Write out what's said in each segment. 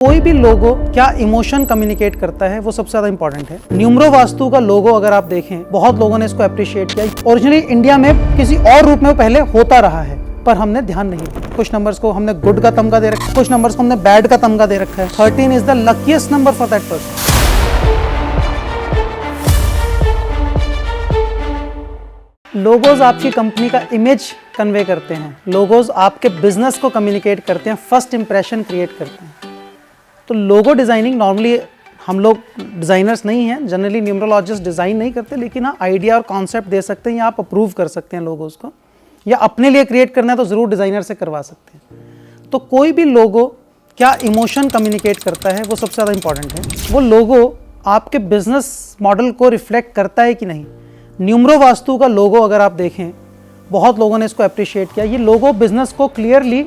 कोई भी लोगो क्या इमोशन कम्युनिकेट करता है वो सबसे ज्यादा इंपॉर्टेंट है। न्यूमरो वास्तु का लोगो अगर आप देखें, बहुत लोगों ने इसको अप्रिशिएट किया। ओरिजिनली इंडिया में किसी और रूप में पहले होता रहा है, पर हमने ध्यान नहीं दिया। कुछ नंबर्स को हमने गुड का तमगा दे रखा है, कुछ नंबर्स को हमने बैड का तमगा दे रखा है। 13 is the luckiest number for that person. Logos आपकी कंपनी का इमेज कन्वे करते हैं, लोगोज आपके बिजनेस को कम्युनिकेट करते हैं, फर्स्ट इंप्रेशन क्रिएट करते हैं। तो लोगो डिज़ाइनिंग नॉर्मली हम लोग डिज़ाइनर्स नहीं हैं, जनरली न्यूमरोलॉजिस्ट डिज़ाइन नहीं करते, लेकिन हाँ आइडिया और कॉन्सेप्ट दे सकते हैं या आप अप्रूव कर सकते हैं लोगोस को, या अपने लिए क्रिएट करना है तो ज़रूर डिज़ाइनर से करवा सकते हैं। तो कोई भी लोगो क्या इमोशन कम्युनिकेट करता है वो सबसे ज़्यादा इंपॉर्टेंट है। वो लोगो आपके बिजनेस मॉडल को रिफ्लेक्ट करता है कि नहीं। न्यूमरो वास्तु का लोगो अगर आप देखें, बहुत लोगों ने इसको अप्रिशिएट किया। ये लोगो बिजनेस को क्लियरली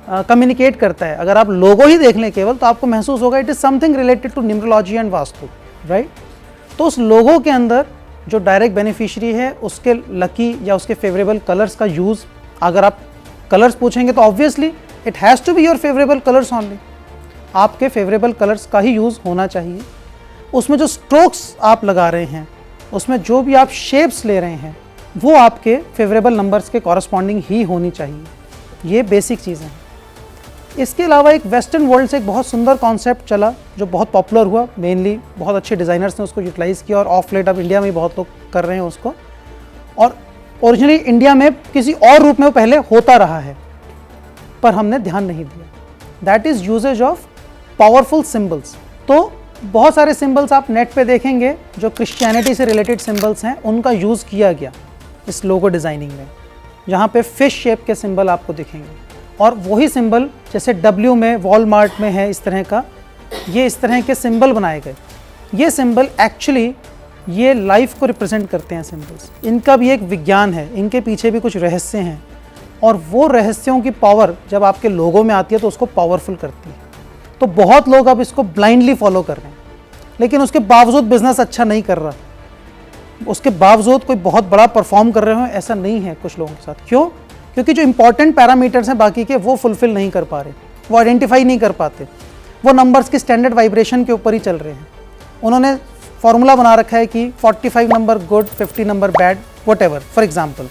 कम्युनिकेट करता है। अगर आप लोगो ही देख लें केवल, तो आपको महसूस होगा it is something related to numerology and vastu, right. तो उस लोगो के अंदर जो डायरेक्ट बेनिफिशियरी है उसके लकी या उसके फेवरेबल कलर्स का यूज़, अगर आप कलर्स पूछेंगे तो obviously it has to be your favourable colours only. आपके फेवरेबल कलर्स का ही यूज़ होना चाहिए। उसमें जो स्ट्रोक्स आप लगा रहे हैं, उसमें जो भी आप शेप्स ले रहे हैं, वो आपके फेवरेबल नंबर्स के कॉरस्पॉन्डिंग ही होनी चाहिए। ये बेसिक चीज़ें हैं। इसके अलावा एक वेस्टर्न वर्ल्ड से एक बहुत सुंदर कॉन्सेप्ट चला जो बहुत पॉपुलर हुआ, मेनली बहुत अच्छे डिज़ाइनर्स ने उसको यूटिलाइज़ किया, और ऑफ लेट अब इंडिया में बहुत लोग कर रहे हैं उसको। और ओरिजिनली इंडिया में किसी और रूप में वो पहले होता रहा है, पर हमने ध्यान नहीं दिया। That is usages of powerful symbols. तो बहुत सारे सिंबल्स आप नेट पे देखेंगे जो क्रिश्चियनिटी से रिलेटेड सिंबल्स हैं, उनका यूज़ किया गया इस लोगो डिज़ाइनिंग में। यहाँ पे फिश शेप के सिंबल आपको दिखेंगे, और वही सिंबल जैसे डब्ल्यू में, वॉलमार्ट में है इस तरह का, ये इस तरह के सिंबल बनाए गए। ये सिंबल एक्चुअली ये लाइफ को रिप्रेजेंट करते हैं सिंबल्स। इनका भी एक विज्ञान है, इनके पीछे भी कुछ रहस्य हैं, और वो रहस्यों की पावर जब आपके लोगों में आती है तो उसको पावरफुल करती है। तो बहुत लोग अब इसको ब्लाइंडली फॉलो कर रहे हैं, लेकिन उसके बावजूद बिजनेस अच्छा नहीं कर रहा, उसके बावजूद कोई बहुत बड़ा परफॉर्म कर रहे हो, ऐसा नहीं है कुछ लोगों के साथ। क्यों? क्योंकि जो इंपॉर्टेंट पैरामीटर्स हैं बाकी के, वो फुलफिल नहीं कर पा रहे, वो आइडेंटिफाई नहीं कर पाते, वो नंबर्स की स्टैंडर्ड वाइब्रेशन के ऊपर ही चल रहे हैं। उन्होंने फॉर्मूला बना रखा है कि 45 number good, 50 number bad, what ever, for example,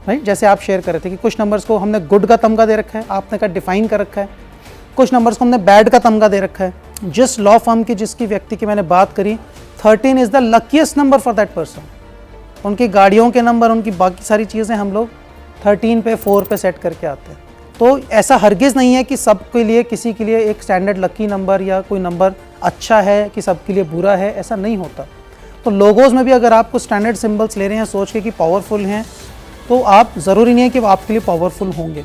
right. जैसे आप शेयर कर रहे थे कि कुछ नंबर्स को हमने गुड का तमगा दे रखा है, आपने कहा डिफाइन कर रखा है, कुछ नंबर्स को हमने बैड का तमगा दे रखा है। जिस लॉ फॉर्म की, जिसकी व्यक्ति की मैंने बात करी, 13 is the luckiest number for that person. उनकी गाड़ियों के नंबर, उनकी बाकी सारी चीज़ें हम लोग 13 पे, 4 पे सेट करके आते हैं। तो ऐसा हरगिज़ नहीं है कि सबके लिए, किसी के लिए एक स्टैंडर्ड लकी नंबर या कोई नंबर अच्छा है कि सबके लिए बुरा है, ऐसा नहीं होता। तो लोगोज़ में भी अगर आप कुछ स्टैंडर्ड सिंबल्स ले रहे हैं सोच के कि पावरफुल हैं, तो आप ज़रूरी नहीं है कि वो आपके लिए पावरफुल होंगे।